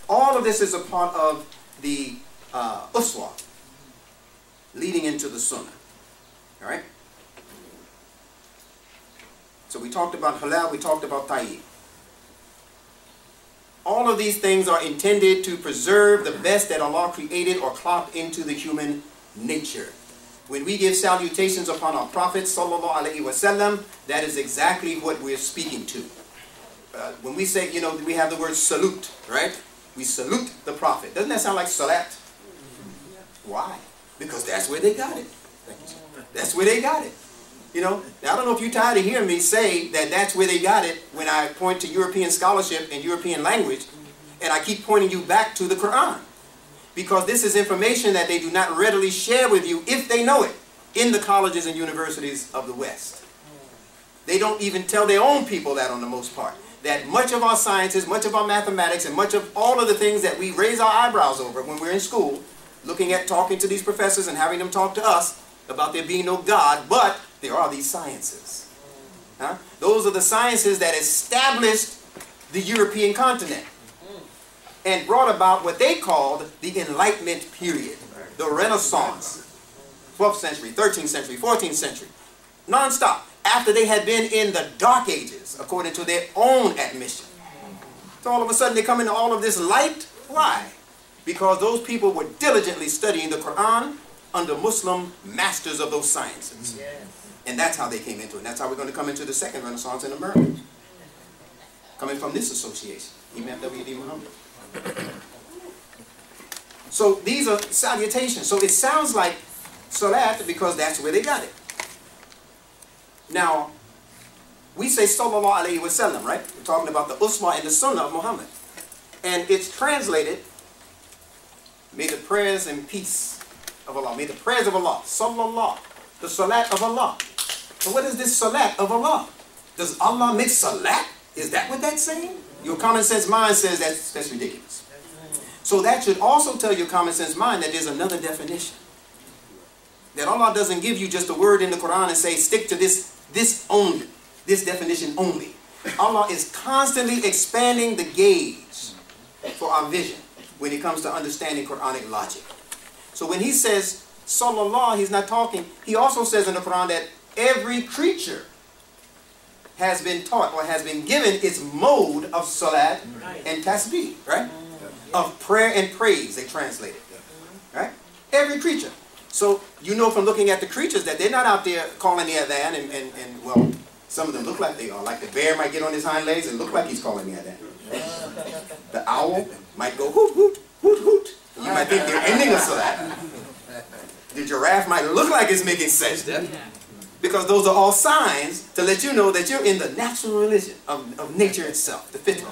All of this is a part of the USWAH, leading into the Sunnah. All right? So we talked about halal, we talked about tayyib. All of these things are intended to preserve the best that Allah created or clocked into the human nature. When we give salutations upon our Prophet sallallahu alaihi wasallam, that is exactly what we're speaking to. When we say, you know, we have the word salute, right? We salute the Prophet. Doesn't that sound like Salat? Why? Because that's where they got it. Thank you, sir. That's where they got it. You know, now I don't know if you're tired of hearing me say that that's where they got it when I point to European scholarship and European language, and I keep pointing you back to the Quran. Because this is information that they do not readily share with you if they know it in the colleges and universities of the West. They don't even tell their own people that on the most part. That much of our sciences, much of our mathematics, and much of all of the things that we raise our eyebrows over when we're in school, looking at talking to these professors and having them talk to us about there being no God, but there are these sciences. Huh? Those are the sciences that established the European continent and brought about what they called the Enlightenment period, the Renaissance, 12th century, 13th century, 14th century, non-stop, after they had been in the Dark Ages, according to their own admission. So all of a sudden they come into all of this light. Why? Because those people were diligently studying the Quran under Muslim masters of those sciences. Yes. And that's how they came into it. And that's how we're going to come into the second Renaissance in America. Coming from this association, Imam W.D. Muhammad. So these are salutations. So it sounds like Salat because that's where they got it. Now, we say Sallallahu Alaihi Wasallam, right? We're talking about the Usma and the Sunnah of Muhammad. And it's translated, may the prayers and peace of Allah, may the prayers of Allah, Sallallahu, the Salat of Allah. So what is this Salat of Allah? Does Allah make Salat? Is that what that's saying? Your common sense mind says that's ridiculous. So that should also tell your common sense mind that there's another definition. That Allah doesn't give you just a word in the Quran and say, stick to this only, this definition only. Allah is constantly expanding the gauge for our vision when it comes to understanding Quranic logic. So when he says, Sallallahu, he's not talking, he also says in the Quran that every creature has been taught or has been given its mode of salat and tasbih, right? Of prayer and praise, they translate it, right? Every creature. So you know from looking at the creatures that they're not out there calling the adhan and well, some of them look like they are. Like the bear might get on his hind legs and look like he's calling the adhan. The owl might go hoot, hoot, hoot, hoot. You might think they're ending a salat. The giraffe might look like it's making sajda. Because those are all signs to let you know that you're in the natural religion of nature itself, the fitna.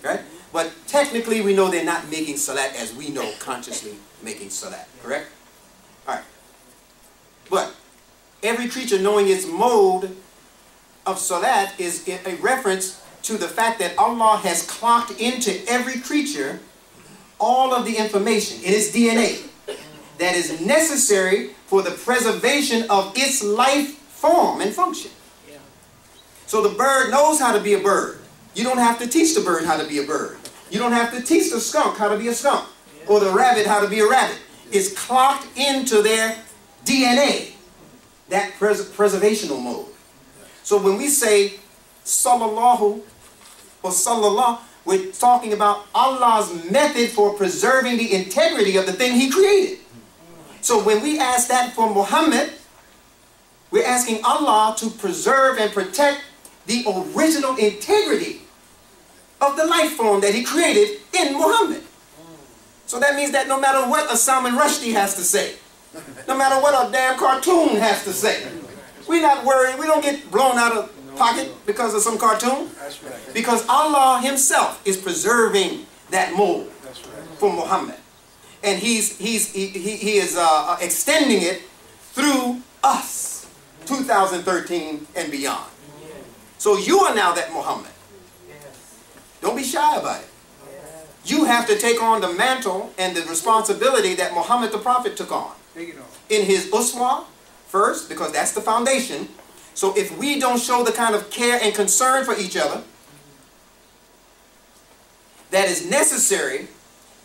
Right? But technically we know they're not making salat as we know consciously making salat. Correct? Alright. But every creature knowing its mode of salat is a reference to the fact that Allah has clocked into every creature all of the information in its DNA that is necessary for the preservation of its life form and function. Yeah. So the bird knows how to be a bird. You don't have to teach the bird how to be a bird. You don't have to teach the skunk how to be a skunk. Yeah. Or the rabbit how to be a rabbit. It's clocked into their DNA, that preservational mode. So when we say Sallallahu or Sallallahu, we're talking about Allah's method for preserving the integrity of the thing He created. So when we ask that for Muhammad, we're asking Allah to preserve and protect the original integrity of the life form that He created in Muhammad. So that means that no matter what a Salman Rushdie has to say, no matter what a damn cartoon has to say, we're not worried, we don't get blown out of pocket because of some cartoon. Because Allah Himself is preserving that mold for Muhammad. And He is extending it through us, 2013 and beyond. So you are now that Muhammad. Don't be shy about it. You have to take on the mantle and the responsibility that Muhammad the Prophet took on. In his USWAH first, because that's the foundation. So if we don't show the kind of care and concern for each other that is necessary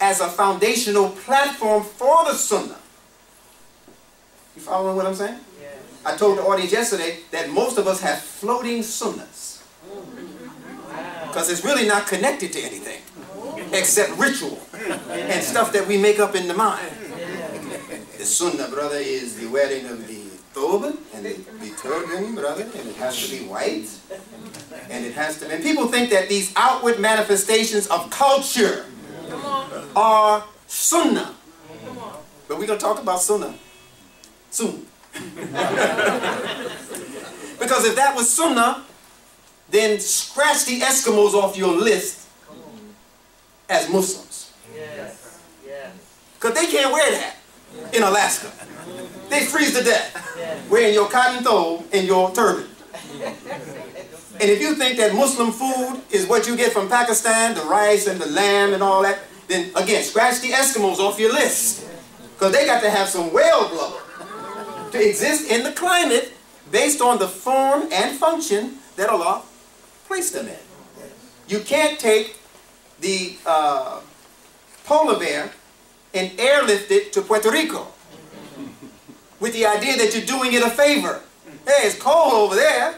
as a foundational platform for the Sunnah. You following what I'm saying? Yeah. I told the audience yesterday that most of us have floating Sunnahs. Because it's really not connected to anything except ritual and stuff that we make up in the mind. The Sunnah, brother, is the wearing of the thobe and the turban, brother, and it has to be white. And it has to, and people think that these outward manifestations of culture are Sunnah. But we're going to talk about Sunnah soon. Because if that was Sunnah, then scratch the Eskimos off your list as Muslims. Because they can't wear that in Alaska. They freeze to death wearing your cotton thobe and your turban. And if you think that Muslim food is what you get from Pakistan, the rice and the lamb and all that, then again, scratch the Eskimos off your list. Because they got to have some whale blubber to exist in the climate based on the form and function that Allah placed them in. You can't take the polar bear and airlift it to Puerto Rico with the idea that you're doing it a favor. Hey, it's cold over there.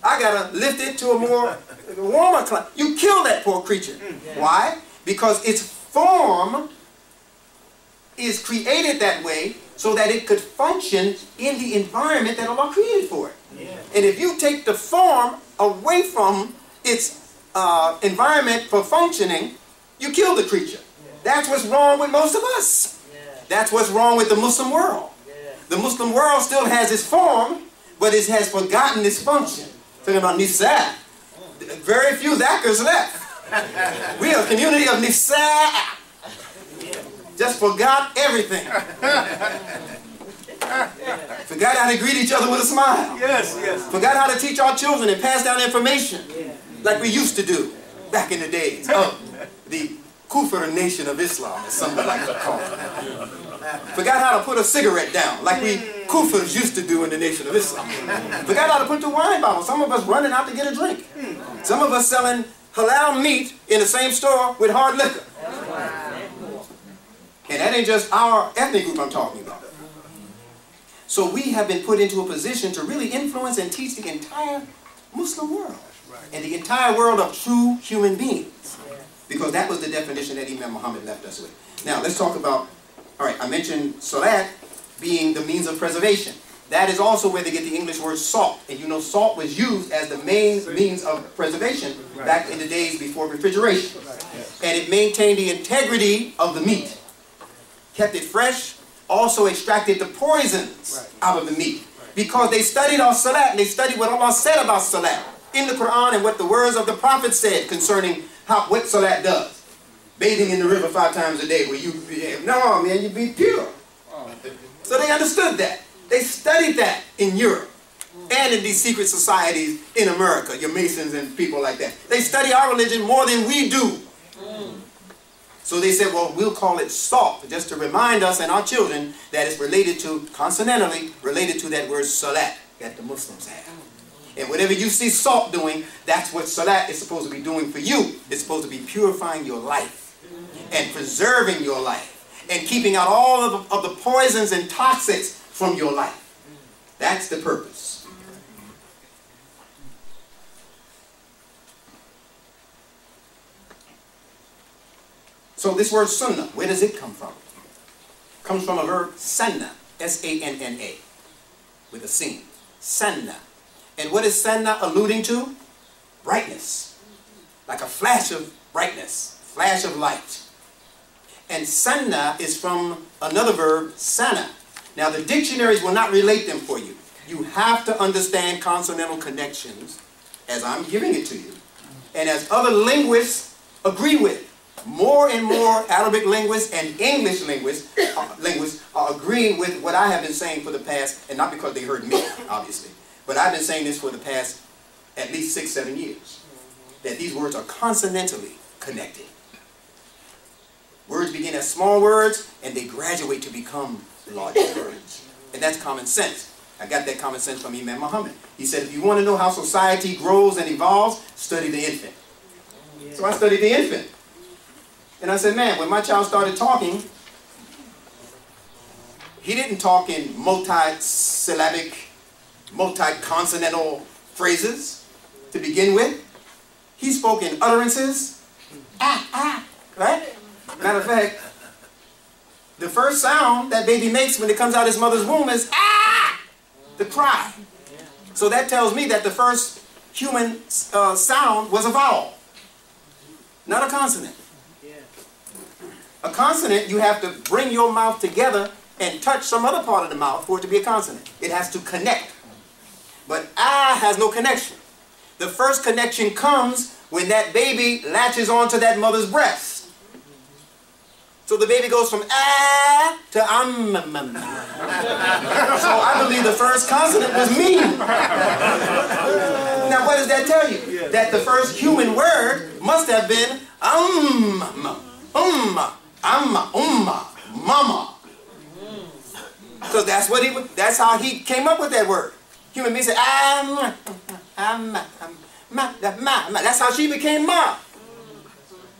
I gotta lift it to a more warmer climate. You kill that poor creature. Why? Because its form is created that way so that it could function in the environment that Allah created for it. And if you take the form away from its environment for functioning, you kill the creature. That's what's wrong with most of us. That's what's wrong with the Muslim world. The Muslim world still has its form, but it has forgotten its function. Talking about Nisa. Very few Zakers left. We are a community of Nisa. Just forgot everything. Forgot how to greet each other with a smile. Yes, yes. Forgot how to teach our children and pass down information like we used to do back in the days of the Kufr nation of Islam, as some would like to call it. Forgot how to put a cigarette down like we Kufrs used to do in the nation of Islam. Forgot how to put the wine bottle. Some of us running out to get a drink. Some of us selling halal meat in the same store with hard liquor. And that ain't just our ethnic group I'm talking about. So we have been put into a position to really influence and teach the entire Muslim world and the entire world of true human beings. Because that was the definition that Imam Muhammad left us with. Now let's talk about, all right, I mentioned Salat being the means of preservation. That is also where they get the English word salt. And you know salt was used as the main means of preservation back in the days before refrigeration. And it maintained the integrity of the meat. Kept it fresh, also extracted the poisons out of the meat. Because they studied our Salat and they studied what Allah said about Salat in the Quran and what the words of the Prophet said concerning what Salat does. Bathing in the river 5 times a day where you, no man, you be pure. So they understood that. They studied that in Europe and in these secret societies in America, your Masons and people like that. They study our religion more than we do. So they said, well, we'll call it salt, just to remind us and our children that it's related to, consonantally, related to that word Salat that the Muslims have. And whatever you see salt doing, that's what Salat is supposed to be doing for you. It's supposed to be purifying your life and preserving your life and keeping out all of the poisons and toxics from your life. That's the purpose. So this word Sunnah, where does it come from? It comes from a verb Sanna, S-A-N-N-A, with a sin. Sanna. And what is Sanna alluding to? Brightness. Like a flash of brightness, flash of light. And Sanna is from another verb, Sana. Now the dictionaries will not relate them for you. You have to understand consonantal connections as I'm giving it to you. And as other linguists agree with. More and more Arabic linguists and English linguists are agreeing with what I have been saying for the past, and not because they heard me, obviously, but I've been saying this for the past at least 6-7 years, that these words are consonantally connected. Words begin as small words, and they graduate to become larger words. And that's common sense. I got that common sense from Imam Muhammad. He said, if you want to know how society grows and evolves, study the infant. So I studied the infant. And I said, man, when my child started talking, he didn't talk in multi-syllabic, multi-consonantal phrases to begin with. He spoke in utterances. Right? Matter of fact, the first sound that baby makes when it comes out of his mother's womb is the cry. So that tells me that the first human sound was a vowel, not a consonant. A consonant, you have to bring your mouth together and touch some other part of the mouth for it to be a consonant. It has to connect. But has no connection. The first connection comes when that baby latches onto that mother's breast. So the baby goes from to So I believe the first consonant was me. Now what does that tell you? That the first human word must have been mama. So that's how he came up with that word. Human beings say that's how she became ma.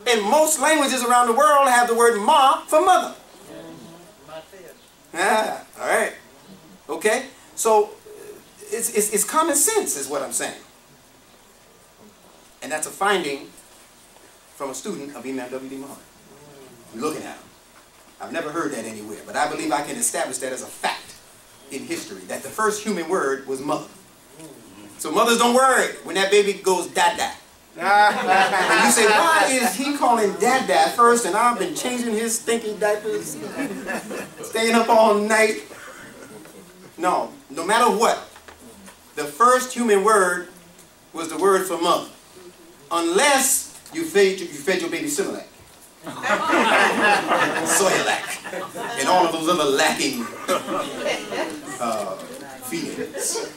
And most languages around the world have the word ma for mother. All right. Okay? So it's common sense is what I'm saying. And that's a finding from a student of Imam W.D. Muhammad. I'm looking at him. I've never heard that anywhere, but I believe I can establish that as a fact in history, that the first human word was mother. So mothers, don't worry when that baby goes dada. And you say, why is he calling dada first and I've been changing his stinky diapers, staying up all night? No matter what, the first human word was the word for mother. Unless you fed your baby Similac, Soyalac, and all of those other lacking feelings.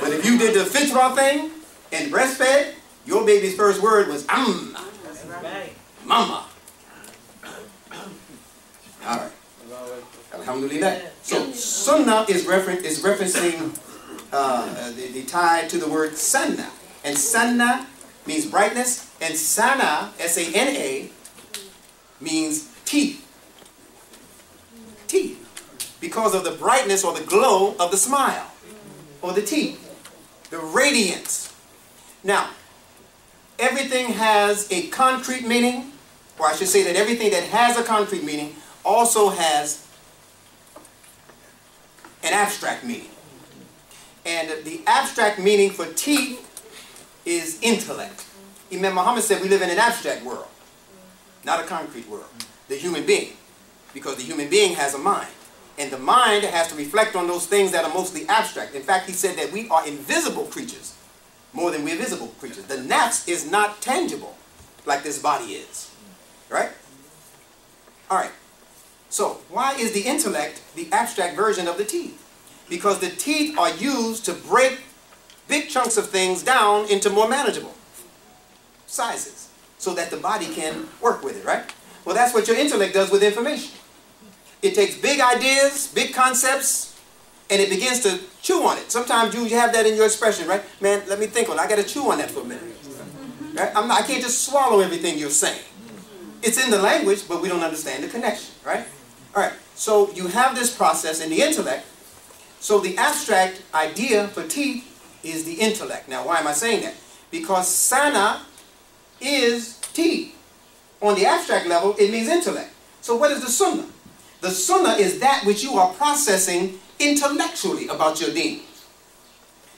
But if you did the fitra thing and breastfed, your baby's first word was mama. All right. Alhamdulillah. So Sunnah is referencing the tie to the word Sunnah, and Sunnah means brightness, and Sana, S-A-N-A, means teeth. Teeth. Because of the brightness or the glow of the smile, or the teeth, the radiance. Now, everything has a concrete meaning, or I should say that everything that has a concrete meaning also has an abstract meaning. And the abstract meaning for teeth is intellect. Imam Muhammad said we live in an abstract world, not a concrete world. The human being, because the human being has a mind. And the mind has to reflect on those things that are mostly abstract. In fact, he said that we are invisible creatures more than we're visible creatures. The nafs is not tangible like this body is. Right? All right. So, why is the intellect the abstract version of the teeth? Because the teeth are used to break big chunks of things down into more manageable sizes so that the body can work with it, right? Well, that's what your intellect does with information. It takes big ideas, big concepts, and it begins to chew on it. Sometimes you have that in your expression, right? Man, let me think on it. I got to chew on that for a minute. Right? I can't just swallow everything you're saying. It's in the language, but we don't understand the connection, right? All right, so you have this process in the intellect. So the abstract idea for teeth is the intellect. Now, why am I saying that? Because sana is teeth. On the abstract level, it means intellect. So what is the sunnah? The sunnah is that which you are processing intellectually about your deen.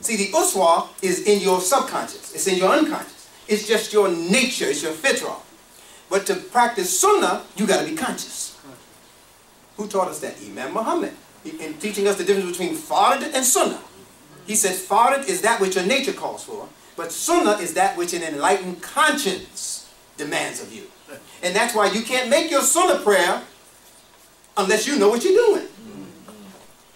See, the USWAH is in your subconscious. It's in your unconscious. It's just your nature. It's your fitrah. But to practice sunnah, you got to be conscious. Who taught us that? Imam Muhammad. In teaching us the difference between fard and sunnah. He said fard is that which your nature calls for, but sunnah is that which an enlightened conscience demands of you. And that's why you can't make your sunnah prayer unless you know what you're doing.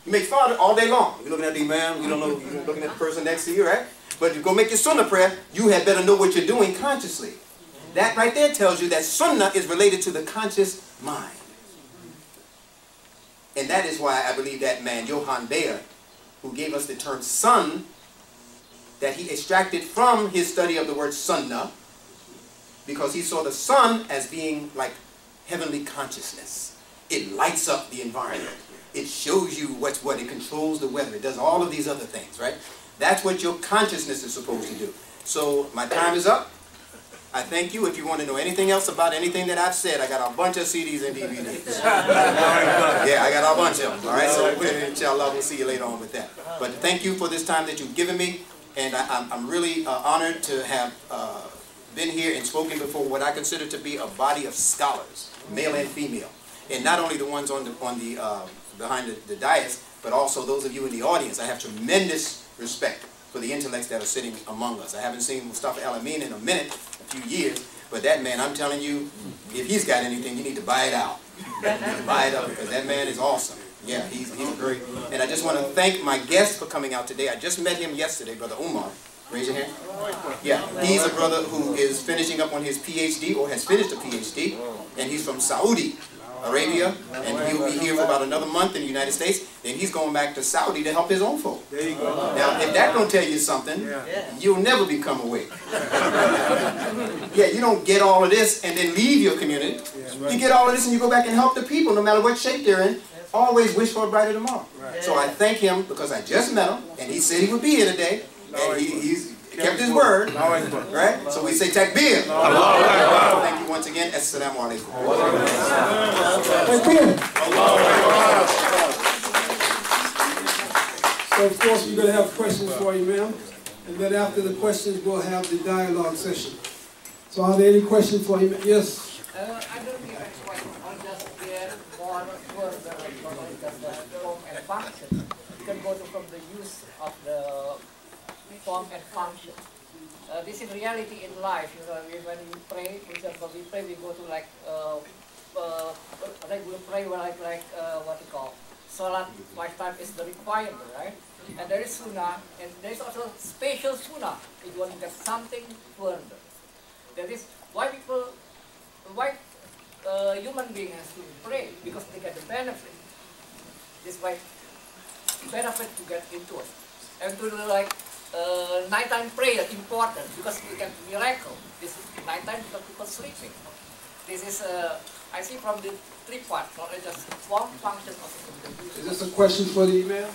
You make fard all day long. You're looking at the imam, you don't know, you're looking at the person next to you, right? But if you go make your sunnah prayer, you had better know what you're doing consciously. That right there tells you that sunnah is related to the conscious mind. And that is why I believe that man, Johann Bayer, who gave us the term sun, that he extracted from his study of the word sunnah, because he saw the sun as being like heavenly consciousness. It lights up the environment. It shows you what's what. It controls the weather. It does all of these other things, right? That's what your consciousness is supposed to do. So my time is up. I thank you. If you want to know anything else about anything that I've said, I got a bunch of CDs and DVDs. Yeah, I got a bunch of them. All right, so inshallah, we'll see you later on with that. But thank you for this time that you've given me, and I'm really honored to have been here and spoken before what I consider to be a body of scholars, male and female, and not only the ones on the behind the dais, but also those of you in the audience. I have tremendous respect for the intellects that are sitting among us. I haven't seen Mustafa Al-Amin in a minute, a few years, but that man, I'm telling you, if he's got anything, you need to buy it out. You need to buy it up, because that man is awesome. Yeah, he's great. And I just want to thank my guest for coming out today. I just met him yesterday, Brother Umar. Raise your hand. Yeah, he's a brother who is finishing up on his PhD, or has finished a PhD, and he's from Saudi Arabia, and he'll be here for about another month in the United States. Then he's going back to Saudi to help his own folk. There you go. Now, if that don't tell you something, you'll never become awake. Yeah, you don't get all of this and then leave your community. You get all of this and you go back and help the people, no matter what shape they're in. Always wish for a brighter tomorrow. So I thank him because I just met him, and he said he would be here today, and he's kept his word, right? So we say takbir. Thank you once again. Assalamu alaikum. So of course we're going to have questions for you, ma'am. And then after the questions we'll have the dialogue session. So are there any questions for you? Yes? I don't think I want to just get more further about the form and function. You can go to from the use of the form and function. This is reality in life. You know, when you pray, for example, we pray, we go to like regular prayer, like what you call Salat 5 times is the requirement, right? And there is Sunnah, and there is also special Sunnah if you want to get something further. That is why human being has to pray, because they get the benefit. This why benefit to get into it, and to like nighttime prayer important because we can miracle. This is nighttime because people sleeping. This is I see from the 3 parts, not just one function of the. Is this a question for the email?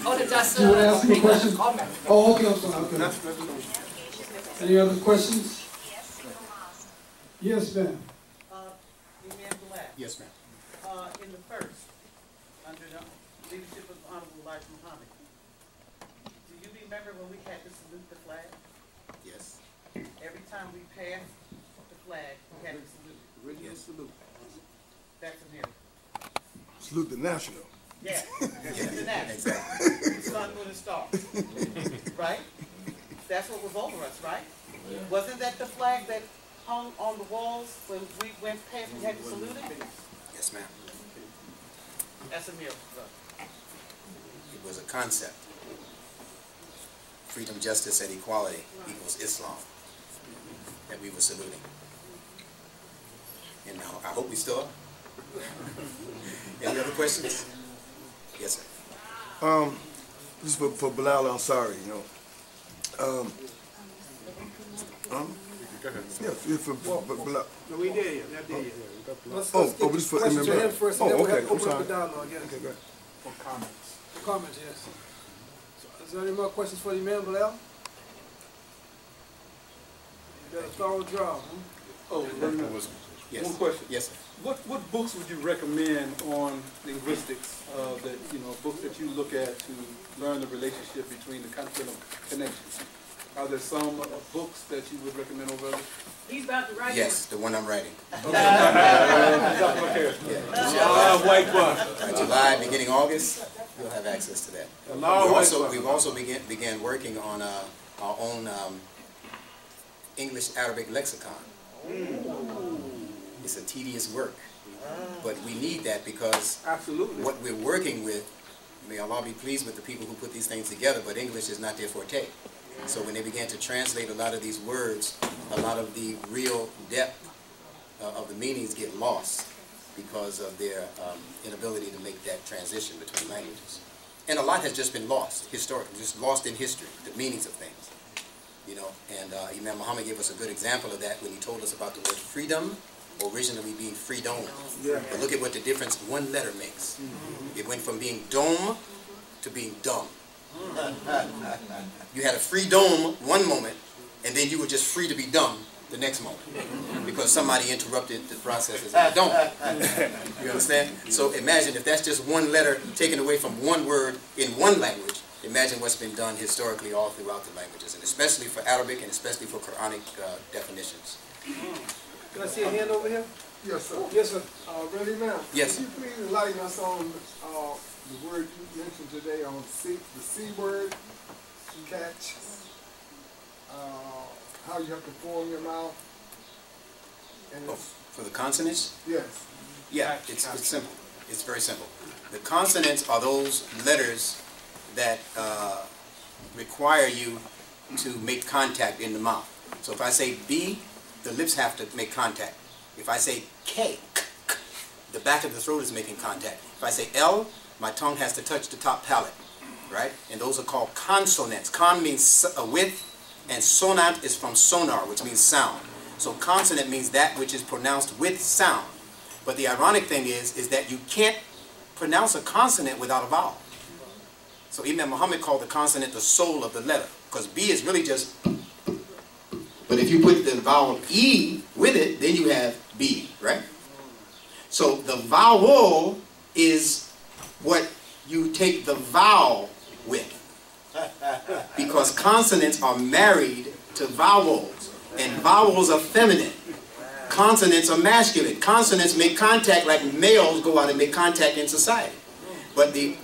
Oh, just you want to ask me a question? Comment. Oh, okay, I'm sorry. Okay. Any other questions? Yes, ma'am. Yes, ma'am. In the first, under the leadership of Honorable Elijah Muhammad, do you remember when we had to salute the flag? Yes. Every time we passed the flag, we had to salute. Original salute. That's a miracle. Salute the national. Yeah, salute the national. Exactly. The sun, moon, and stars. Right? That's what was over us, right? Wasn't that the flag that hung on the walls when we went past, we had to salute it? Yes, ma'am. That's a miracle, brother. It was a concept. Freedom, justice, and equality equals Islam that we were saluting. And I hope we still are. Any other questions? Yes, sir. This is for Bilal, I'm sorry, you know. Yeah, for Bilal. No, we did yet. Not did yet. Let's This get for questions to him first, and then we'll have to I'm open up sorry. the dialogue. Yes. Okay, go ahead. For comments. For comments, yes. So, is there any more questions for the man, Bilal? You got a thorough job, huh? Oh, Yes. one question. Yes, sir. What books would you recommend on linguistics? That books that you look at to learn the relationship between the concept of connections. Are there some books that you would recommend over others? He's about to write. Yes, the one I'm writing. Okay. White book. July, beginning August, you'll have access to that. We've also began working on our own English Arabic lexicon. It's a tedious work, but we need that because Absolutely. what we're working with, may Allah be pleased with the people who put these things together, but English is not their forte. So when they began to translate a lot of these words, a lot of the real depth of the meanings get lost because of their inability to make that transition between languages. And a lot has just been lost historically, just lost in history, the meanings of things. You know, and Imam Muhammad gave us a good example of that when he told us about the word freedom, originally being freedom. But look at what the difference one letter makes. It went from being dome to being dumb. You had a free dome one moment, and then you were just free to be dumb the next moment because somebody interrupted the process as a dome. You understand? So imagine if that's just one letter taken away from one word in one language. Imagine what's been done historically all throughout the languages, and especially for Arabic and especially for Quranic definitions. Can I see a hand over here? Yes, sir. Yes, sir. Brother Imam, Yes. could you please enlighten us on the word you mentioned today on the C word, catch, how you have to form your mouth? And Oh, for the consonants? yes. Yeah, it's simple. It's very simple. The consonants are those letters that require you to make contact in the mouth. So if I say B, the lips have to make contact. If I say K, the back of the throat is making contact. If I say L, my tongue has to touch the top palate, right? And those are called consonants. Con means with, and sonant is from sonar, which means sound. So consonant means that which is pronounced with sound. But the ironic thing is that you can't pronounce a consonant without a vowel. So Imam Muhammad called the consonant the soul of the letter, because B is really just, but if you put the vowel E with it, then you have B, right? So the vowel is what you take the vowel with, because consonants are married to vowels, and vowels are feminine. Consonants are masculine. Consonants make contact like males go out and make contact in society. But the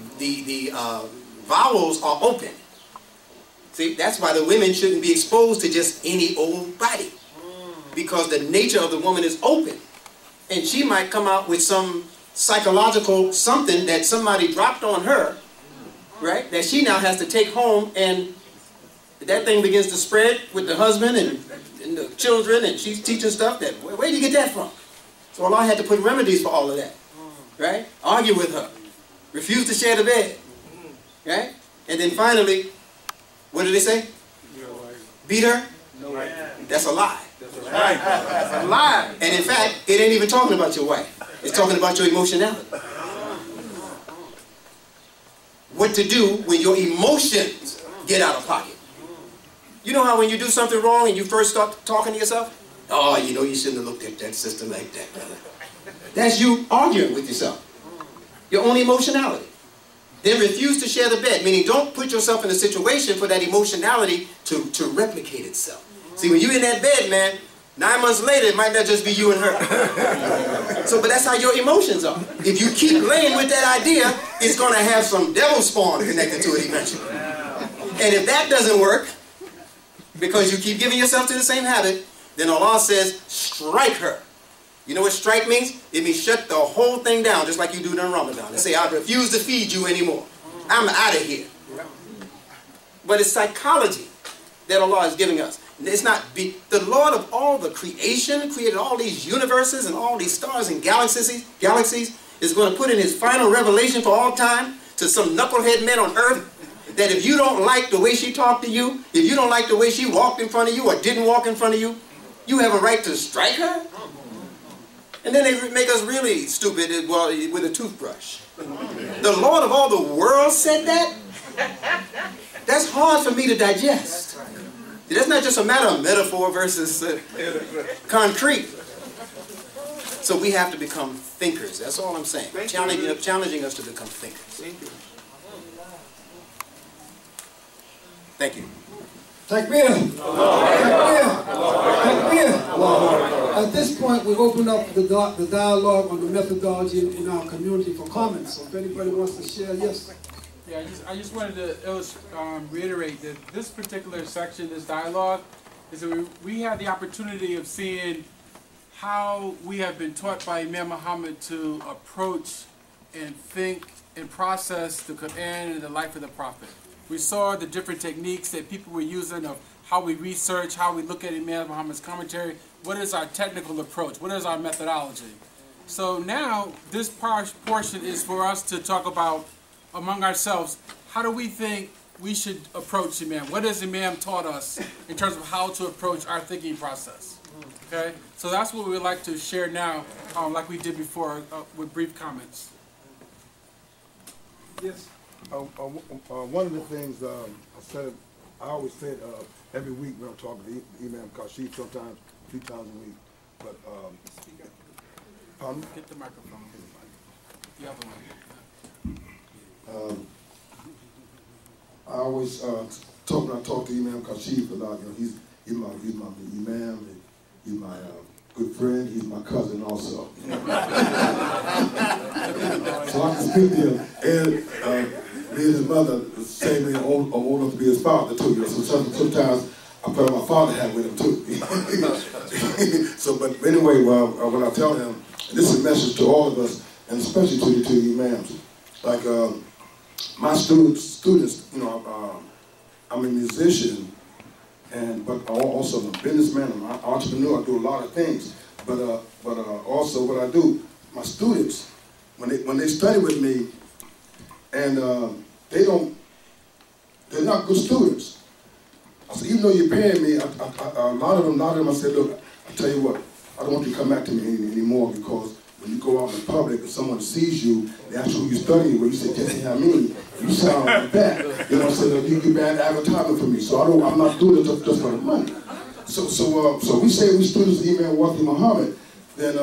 vowels are open. See, that's why the women shouldn't be exposed to just any old body. Because the nature of the woman is open. And she might come out with some psychological something that somebody dropped on her, right? That she now has to take home, and that thing begins to spread with the husband and the children, and she's teaching stuff that, where did you get that from? So Allah had to put remedies for all of that, right? Argue with her. Refuse to share the bed. Right? And then finally, what did they say? Beat her? No way. That's a lie. That's a lie. And in fact, it ain't even talking about your wife. It's talking about your emotionality. What to do when your emotions get out of pocket. You know how when you do something wrong and you first start talking to yourself? Oh, you know you shouldn't have looked at that sister like that, brother. That's you arguing with yourself. Your own emotionality. Then refuse to share the bed, meaning don't put yourself in a situation for that emotionality to replicate itself. See, when you're in that bed, man, 9 months later, it might not just be you and her. So, but that's how your emotions are. If you keep laying with that idea, it's going to have some devil spawn connected to it eventually. And if that doesn't work, because you keep giving yourself to the same habit, then Allah says, strike her. You know what strike means? It means shut the whole thing down, just like you do during Ramadan. And say, I refuse to feed you anymore. I'm out of here. But it's psychology that Allah is giving us. It's not, the Lord of all the creation created all these universes and all these stars and galaxies is going to put in his final revelation for all time to some knucklehead men on earth that if you don't like the way she talked to you, if you don't like the way she walked in front of you or didn't walk in front of you, you have a right to strike her? And then they make us really stupid with a toothbrush. The Lord of all the world said that? That's hard for me to digest. That's not just a matter of metaphor versus concrete. So we have to become thinkers. That's all I'm saying. Challenging us to become thinkers. Thank you. Takbir. Takbir. Takbir. At this point, we open up the dialogue on the methodology in our community for comments. So if anybody wants to share, yes. Yeah, I just wanted to reiterate that this particular section, this dialogue, is that we have the opportunity of seeing how we have been taught by Imam Muhammad to approach and think and process the Quran and the life of the Prophet. We saw the different techniques that people were using of how we research, how we look at Imam Muhammad's commentary. What is our technical approach? What is our methodology? So now this portion is for us to talk about among ourselves, how do we think we should approach Imam. What has Imam taught us in terms of how to approach our thinking process? Okay, so that's what we'd like to share now, like we did before, with brief comments. Yes. One of the things I always said every week when I'm talking to Imam Kashif, sometimes 3 times a week. But Get the microphone. The other one. I always when I talk to Imam Kashif a lot. You know, he's my Imam, and he's my good friend. He's my cousin also. So I can speak to him. And me and his mother, the same way, old enough to be his father too. You know, so sometimes I put my father hat with him too. So, but anyway, when I tell him, and this is a message to all of us, and especially to the imams, like my students, you know, I'm a musician, but also I'm a businessman, I'm an entrepreneur. I do a lot of things, but also what I do, my students, when they study with me, and they're not good students. I said, even though you're paying me, a lot of them, I said, look, I tell you what, I don't want you to come back to me anymore, because when you go out in public, if someone sees you, they ask who you're studying with, you say, just I mean, you sound like that. You know, I said, you get bad advertising for me, so I'm not doing it just for the money. So we say we students of Imam Wati Muhammad, then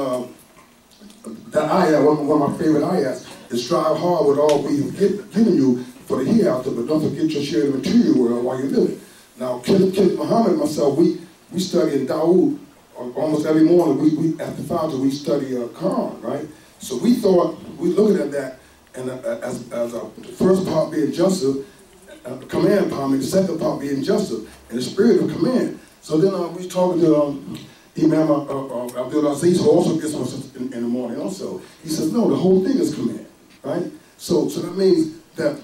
that ayah, one of my favorite ayahs, is strive hard with all we have given you for the hereafter, but don't forget your share of the material world while you're living. Now, Kid Muhammad and myself, we study in Dawood almost every morning. We after Fajr, we study Quran, right? So we thought, we looking at that, and as the first part being justice, the command part, and the second part being justice, and the spirit of command. So then we talking to Imam Abdul Aziz, who also gets us in the morning also. He says, no, the whole thing is command, right? So that means that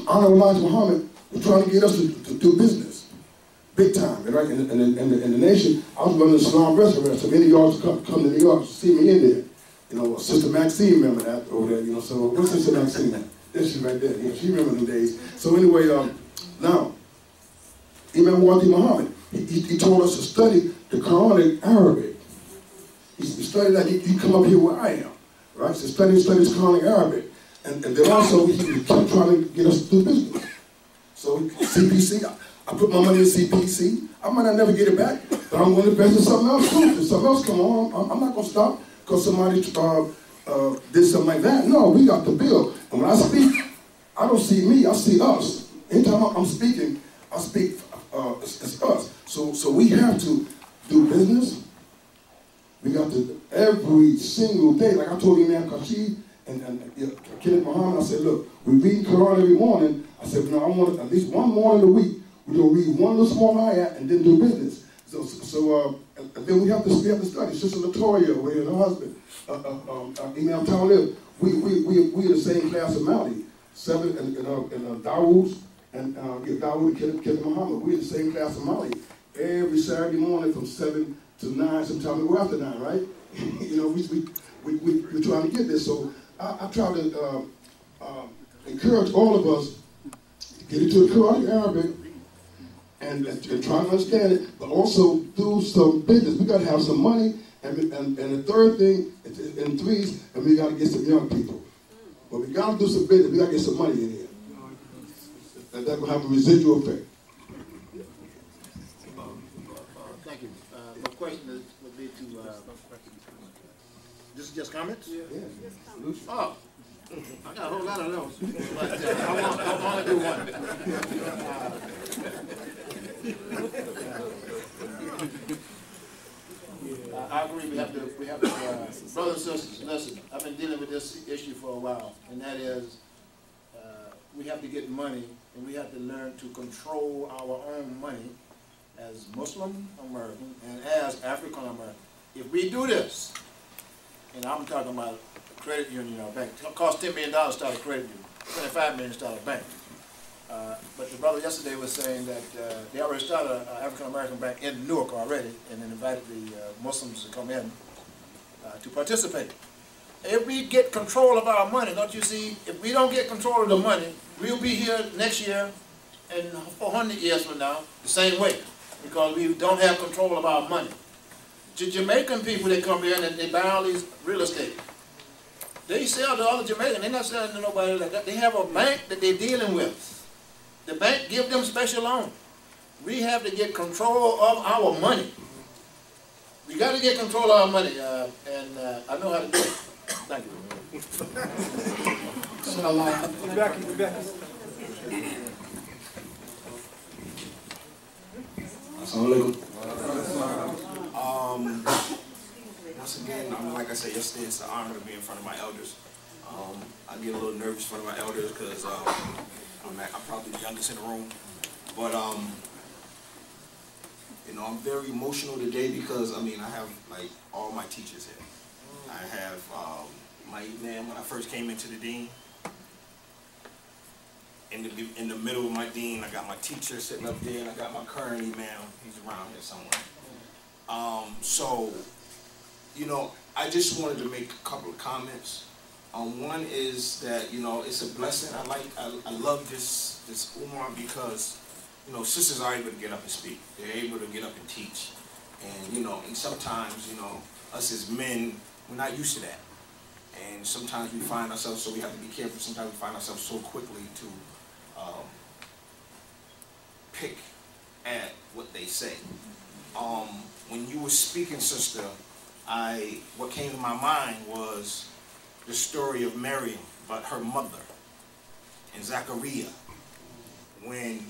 Honorable Elijah Muhammad was trying to get us to do business. Big time, right? In the nation, I was running a Islam restaurant, so many of y'all come to New York to see me in there. You know, Sister Maxine, remember that over there, you know, so what's Sister Maxine at? There she right there, yeah, she remember them days. So anyway, now, Imam Wati Muhammad, he told us to study the Quran in Arabic. He studied that, he come up here where I am, right? So study his Quran in Arabic. And then also, he kept trying to get us to do business. So CPC, I put my money in CPC. I might not never get it back, but I'm going to invest in something else too. If something else come on, I'm not going to stop because somebody did something like that. No, we got the bill. And when I speak, I don't see me, I see us. Anytime I'm speaking, I speak, it's us. So we have to do business. We got to, every single day, like I told Imam Kashif and Kenneth Muhammad, I said, look, we read Quran every morning. I said, no, I want at least one morning a week. We're going to read one little small ayat and then do business. And then we have to study. Sister Latoya, we're her husband, Imam Talib. We're the same class of Mali. 7 and Dawood and Dawood and Kenneth Muhammad. We're the same class of Mali. Every Saturday morning from 7 to 9, sometimes we go after 9, right? You know, we're trying to get this. So I try to encourage all of us to get into the Quran Arabic and try to understand it, but also do some business. We got to have some money, and the third thing, and threes, and we got to get some young people. But we got to do some business. We got to get some money in here, and that will have a residual effect. Thank you. My question would be to. This is just comments? Yeah. Oh, I got a whole lot of those, but I want to do one. I agree. We have to. Brothers and sisters, listen. I've been dealing with this issue for a while, and that is, we have to get money, and we have to learn to control our own money as Muslim American and as African American. If we do this, and I'm talking about a credit union or a bank, it costs $10 million to start a credit union, $25 million to start a bank. But the brother yesterday was saying that they already started an African-American bank in Newark already, and then invited the Muslims to come in to participate. If we get control of our money, don't you see, if we don't get control of the money, we'll be here next year and 400 years from now, the same way, because we don't have control of our money. Jamaican people, they come here and they buy all these real estate. They sell to other Jamaicans. They're not selling to nobody like that. They have a bank that they're dealing with. The bank give them special loan. We have to get control of our money. We got to get control of our money, and I know how to do it. Thank you. Once again, like I said yesterday, it's an honor to be in front of my elders. I get a little nervous in front of my elders because I'm probably the youngest in the room. But you know, I'm very emotional today because I have like all my teachers here. I have my imam when I first came into the dean. In the middle of my dean, I got my teacher sitting up there, and I got my current imam. He's around here somewhere. So, you know, I just wanted to make a couple of comments. One is that, you know, it's a blessing. I love this Umar because, you know, sisters are able to get up and speak. They're able to get up and teach. And, you know, and sometimes, you know, us as men, we're not used to that. And sometimes we find ourselves, so we have to be careful, sometimes we find ourselves so quickly to pick at what they say. When you were speaking, sister, what came to my mind was the story of Miriam, about her mother, and Zachariah, when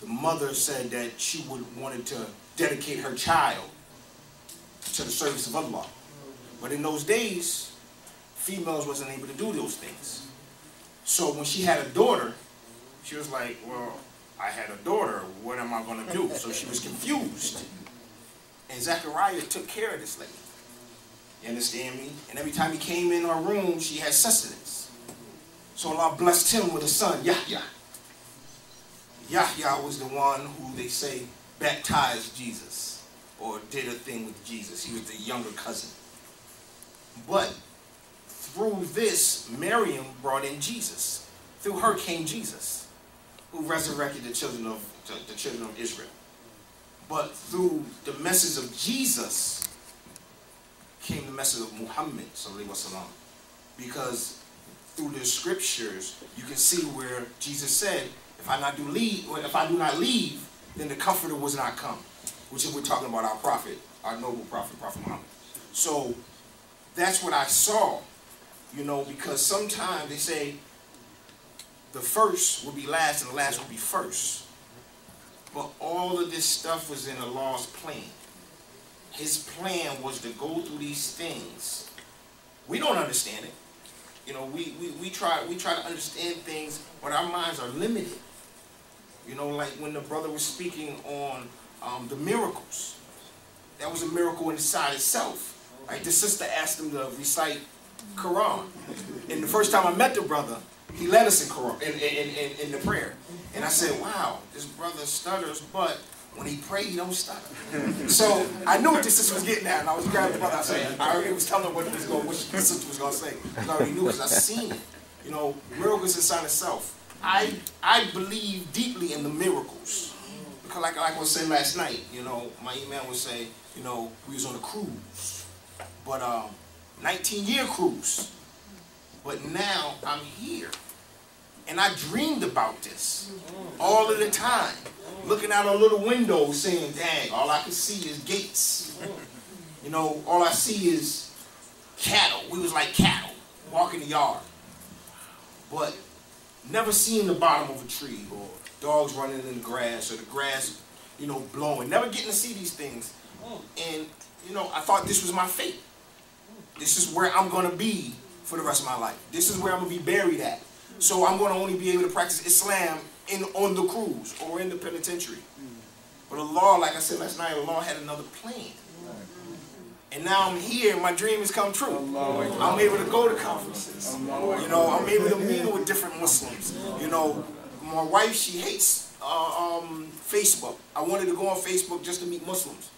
the mother said that she wanted to dedicate her child to the service of Allah. But in those days, females wasn't able to do those things. So when she had a daughter, she was like, well, I had a daughter, what am I going to do? So she was confused. And Zachariah took care of this lady. You understand me? And every time he came in her room, she had sustenance. So Allah blessed him with a son, Yahya. Yahya was the one who they say baptized Jesus, or did a thing with Jesus. He was the younger cousin. But through this, Miriam brought in Jesus. Through her came Jesus, who resurrected the children of Israel. But through the message of Jesus came the message of Muhammad sallallahu alaihi wasallam. Because through the scriptures, you can see where Jesus said, if I do not leave, then the Comforter was not come. Which is, we're talking about our prophet, our noble prophet, Prophet Muhammad. So that's what I saw, you know, because sometimes they say the first will be last and the last will be first. But all of this stuff was in Allah's plan. His plan was to go through these things. We don't understand it. You know, we try to understand things, but our minds are limited. You know, like when the brother was speaking on the miracles. That was a miracle inside itself. Like the sister asked him to recite Quran. And the first time I met the brother, he led us in Quran, in the prayer. And I said, wow, this brother stutters, but when he prayed, he don't stutter. So I knew what this sister was getting at, and I was grabbing the brother. I already was telling her what the sister was going to say. I already knew because I seen it. You know, miracles inside itself. I believe deeply in the miracles. Because like I was saying last night, you know, my imam would say, you know, we was on a cruise. But 19-year cruise. But now I'm here. And I dreamed about this all of the time. Looking out a little window saying, dang, all I can see is gates. You know, all I see is cattle. We was like cattle walking the yard. But never seeing the bottom of a tree or dogs running in the grass or the grass, you know, blowing. Never getting to see these things. And, you know, I thought this was my fate. This is where I'm going to be for the rest of my life. This is where I'm going to be buried at. So I'm going to only be able to practice Islam on the cruise or in the penitentiary. But Allah, like I said last night, Allah had another plan. And now I'm here, my dream has come true. I'm able to go to conferences. You know, I'm able to mingle with different Muslims. You know, my wife, she hates Facebook. I wanted to go on Facebook just to meet Muslims.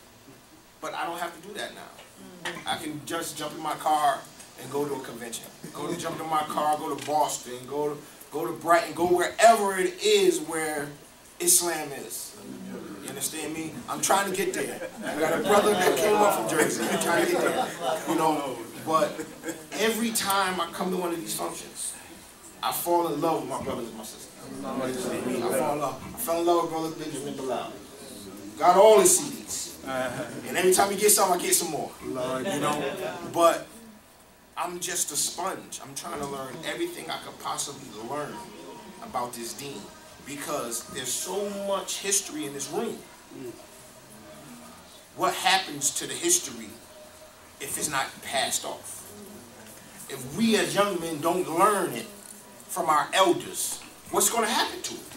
But I don't have to do that now. I can just jump in my car and go to a convention. Jump in my car, go to Boston, go to Brighton, go wherever it is where Islam is. You understand me? I'm trying to get there. I got a brother that came up from Jersey. I'm trying to get there. You know, but every time I come to one of these functions, I fall in love with my brothers and my sisters. You understand me? I fell in love with Brother Benjamin Bilal. Got all his CDs. And every time he gets some, I get some more. You know? But I'm just a sponge. I'm trying to learn everything I could possibly learn about this deen, because there's so much history in this room. What happens to the history if it's not passed off? If we as young men don't learn it from our elders, what's going to happen to it?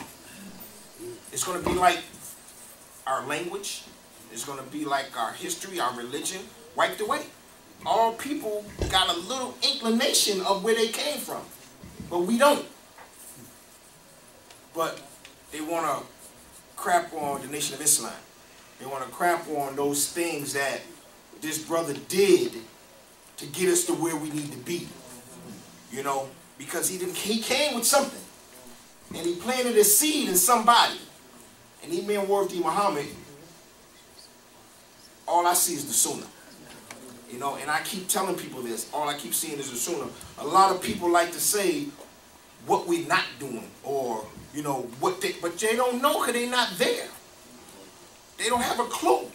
It's going to be like our language. It's going to be like our history, our religion, wiped away. All people got a little inclination of where they came from, but we don't. But they want to crap on the Nation of Islam. They want to crap on those things that this brother did to get us to where we need to be. You know, because he came with something, and he planted a seed in somebody. And Imam Wardi Muhammad, all I see is the Sunnah. You know, and I keep telling people this, all I keep seeing is the Sunnah. A lot of people like to say what we're not doing, or, you know, but they don't know because they're not there. They don't have a clue.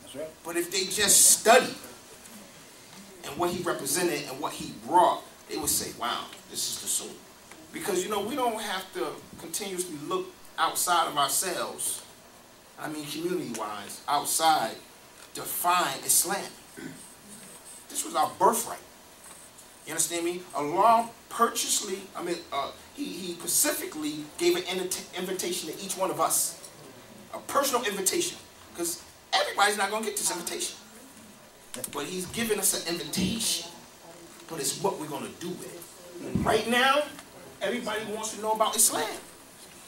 That's right. But if they just study and what he represented and what he brought, they would say, wow, this is the Sunnah. Because, you know, we don't have to continuously look outside of ourselves, I mean community-wise, outside, to find Islam. This was our birthright. You understand me? Allah purposely, he specifically gave an invitation to each one of us. A personal invitation. Because everybody's not going to get this invitation. But he's giving us an invitation. But it's what we're going to do with it. Right now, everybody wants to know about Islam.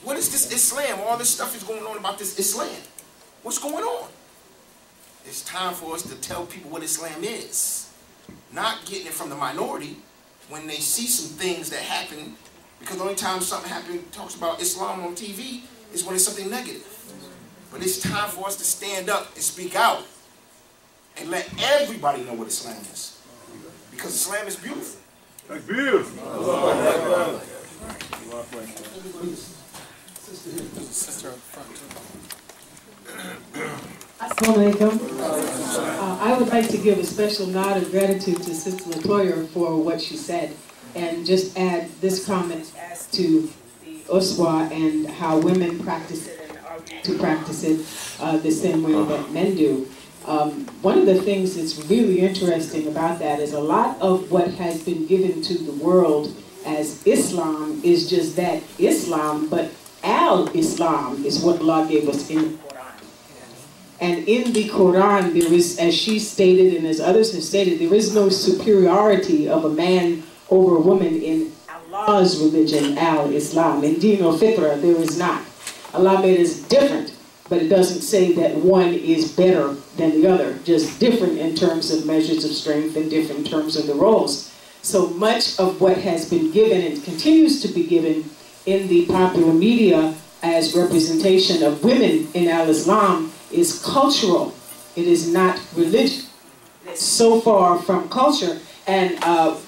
What is this Islam? All this stuff is going on about this Islam. What's going on? It's time for us to tell people what Islam is. Not getting it from the minority when they see some things that happen, because the only time something talks about Islam on TV is when it's something negative. But it's time for us to stand up and speak out and let everybody know what Islam is. Because Islam is beautiful. That's beautiful. Assalamu alaikum. I would like to give a special nod of gratitude to Sister Latoya for what she said, and just add this comment as to the USWAH and how women practice it and are to practice it the same way that men do. One of the things that's really interesting about that is a lot of what has been given to the world as Islam is just that, Islam, but Al-Islam is what Allah gave us in the Quran. And in the Quran, there is, as she stated and as others have stated, there is no superiority of a man over a woman in Allah's religion, Al-Islam. In Deen al-Fitra, there is not. Allah made us different, but it doesn't say that one is better than the other, just different in terms of measures of strength and different in terms of the roles. So much of what has been given and continues to be given in the popular media as representation of women in Al-Islam is cultural. It is not religion. It's so far from culture. And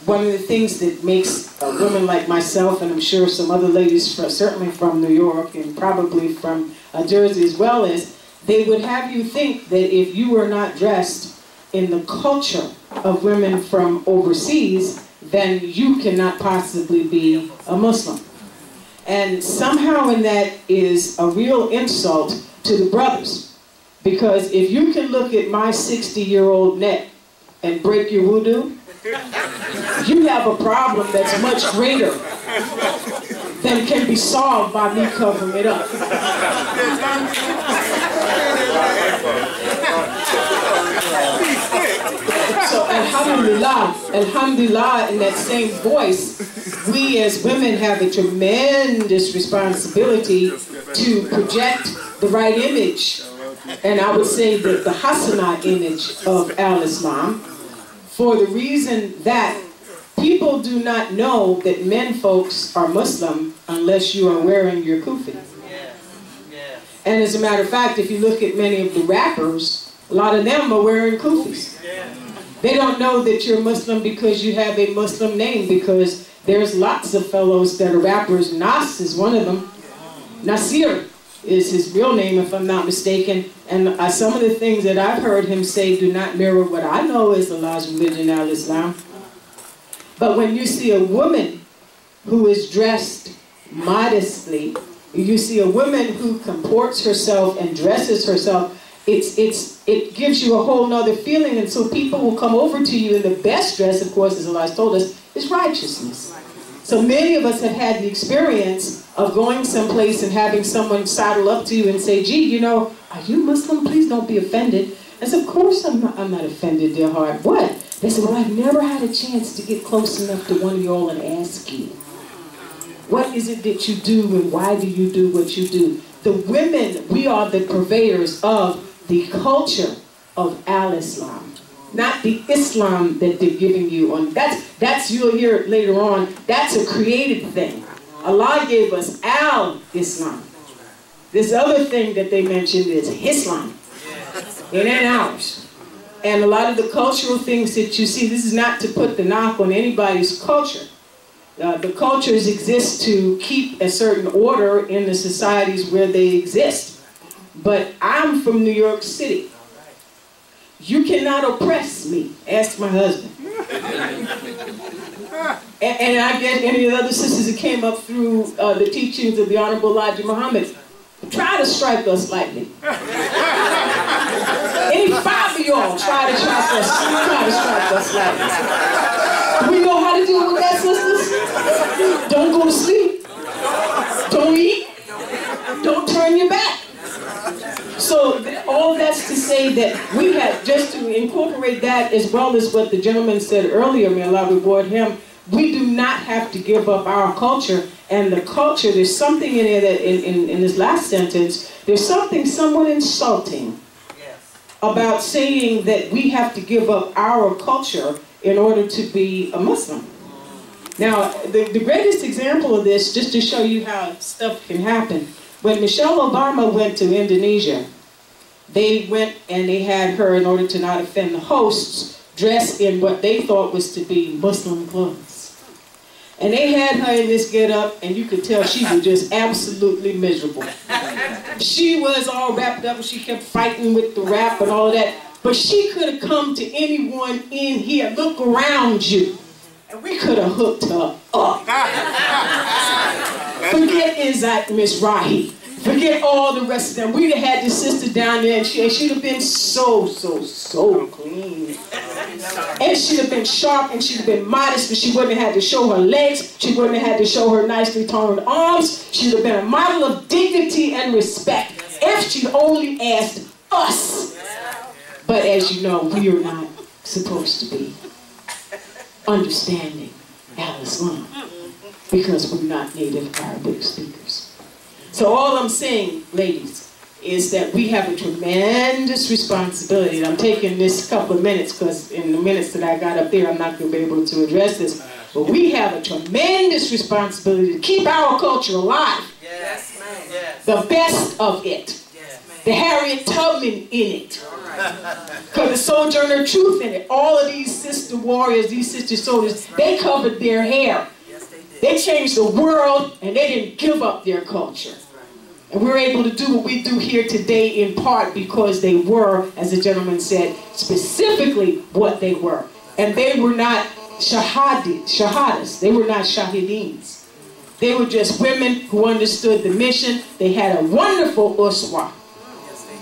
one of the things that makes women like myself, and I'm sure some other ladies, certainly from New York and probably from Jersey as well, is they would have you think that if you were not dressed in the culture of women from overseas, then you cannot possibly be a Muslim. And somehow in that is a real insult to the brothers. Because if you can look at my 60-year-old neck and break your wudu, you have a problem that's much greater than can be solved by me covering it up. So alhamdulillah, in that same voice, we as women have a tremendous responsibility to project the right image, and I would say that the Hasanah image of Al-Islam, for the reason that people do not know that men folks are Muslim unless you are wearing your kufi. And as a matter of fact, if you look at many of the rappers, a lot of them are wearing kufis. They don't know that you're Muslim because you have a Muslim name, because there's lots of fellows that are rappers. Nas is one of them. Nasir is his real name, if I'm not mistaken. And some of the things that I've heard him say do not mirror what I know is Allah's religion, al-Islam. But when you see a woman who is dressed modestly, you see a woman who comports herself and dresses herself, it gives you a whole nother feeling, and so people will come over to you, and the best dress, of course, as Allah has told us, is righteousness. So many of us have had the experience of going someplace and having someone saddle up to you and say, gee, you know, are you Muslim? Please don't be offended. I said, of course I'm not offended, dear heart. What? They said, well, I've never had a chance to get close enough to one of y'all and ask you, what is it that you do and why do you do what you do? The women, we are the purveyors of the culture of al-Islam, not the Islam that they're giving you. That's you'll hear it later on, that's a created thing. Allah gave us al-Islam. This other thing that they mentioned is Islam. It ain't ours. And a lot of the cultural things that you see, this is not to put the knock on anybody's culture. The cultures exist to keep a certain order in the societies where they exist. But I'm from New York City. You cannot oppress me. Ask my husband. And I guess any of the other sisters that came up through the teachings of the Honorable Elijah Muhammad, try to strike us lightly. Any 5 of y'all try to strike us lightly. Do we know how to deal with that, sisters? Don't go to sleep. Don't eat. Don't turn your back. So all that's to say that we have, just to incorporate that as well as what the gentleman said earlier, may Allah reward him, we do not have to give up our culture. And the culture, there's something in it that in this last sentence, there's something somewhat insulting about saying that we have to give up our culture in order to be a Muslim. Now, the greatest example of this, just to show you how stuff can happen, when Michelle Obama went to Indonesia, they went and they had her, in order to not offend the hosts, dressed in what they thought was to be Muslim clothes. And they had her in this get-up, and you could tell she was just absolutely miserable. She was all wrapped up, and she kept fighting with the rap and all of that. But she could have come to anyone in here, look around you, and we could have hooked her up. Forget Izzat Miss Rahi. Forget all the rest of them. We'd have had this sister down there, and she'd have been so clean. And she'd have been sharp, and she'd have been modest, but she wouldn't have had to show her legs. She wouldn't have had to show her nicely toned arms. She'd have been a model of dignity and respect if she'd only asked us. But as you know, we are not supposed to be understanding al-Islam because we're not native Arabic speakers. So all I'm saying, ladies, is that we have a tremendous responsibility. And I'm taking this couple of minutes because in the minutes that I got up there, I'm not going to be able to address this. But we have a tremendous responsibility to keep our culture alive. Yes, ma'am. Yes. The best of it. Yes, the Harriet Tubman in it. Because the Sojourner Truth in it. All of these sister warriors, these sister soldiers, they covered their hair. They changed the world and they didn't give up their culture. And we're able to do what we do here today in part because they were, as the gentleman said, specifically what they were. And they were not shahadas. They were not shahidins. They were just women who understood the mission. They had a wonderful USWAH.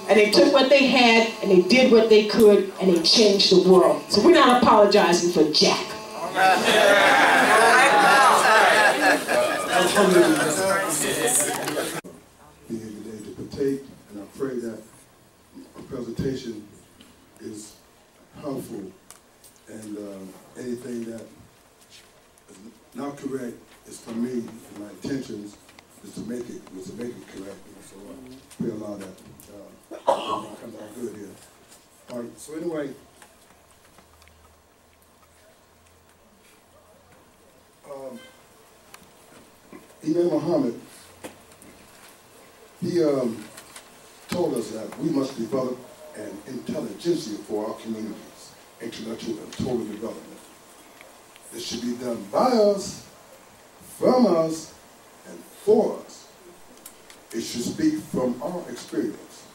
And they took what they had and they did what they could and they changed the world. So we're not apologizing for Jack. Being here today to partake, and I pray that my presentation is helpful, and anything that is not correct is for me, and my intentions is to make it correct. So I pray Allah that comes out good here. All right. So anyway. Imam Muhammad, he told us that we must develop an intelligentsia for our communities, intellectual and total development. It should be done by us, from us, and for us. It should speak from our experience,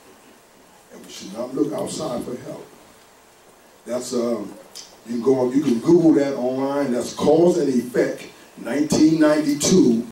and we should not look outside for help. That's you can Google that online. That's Cause and Effect, 1992.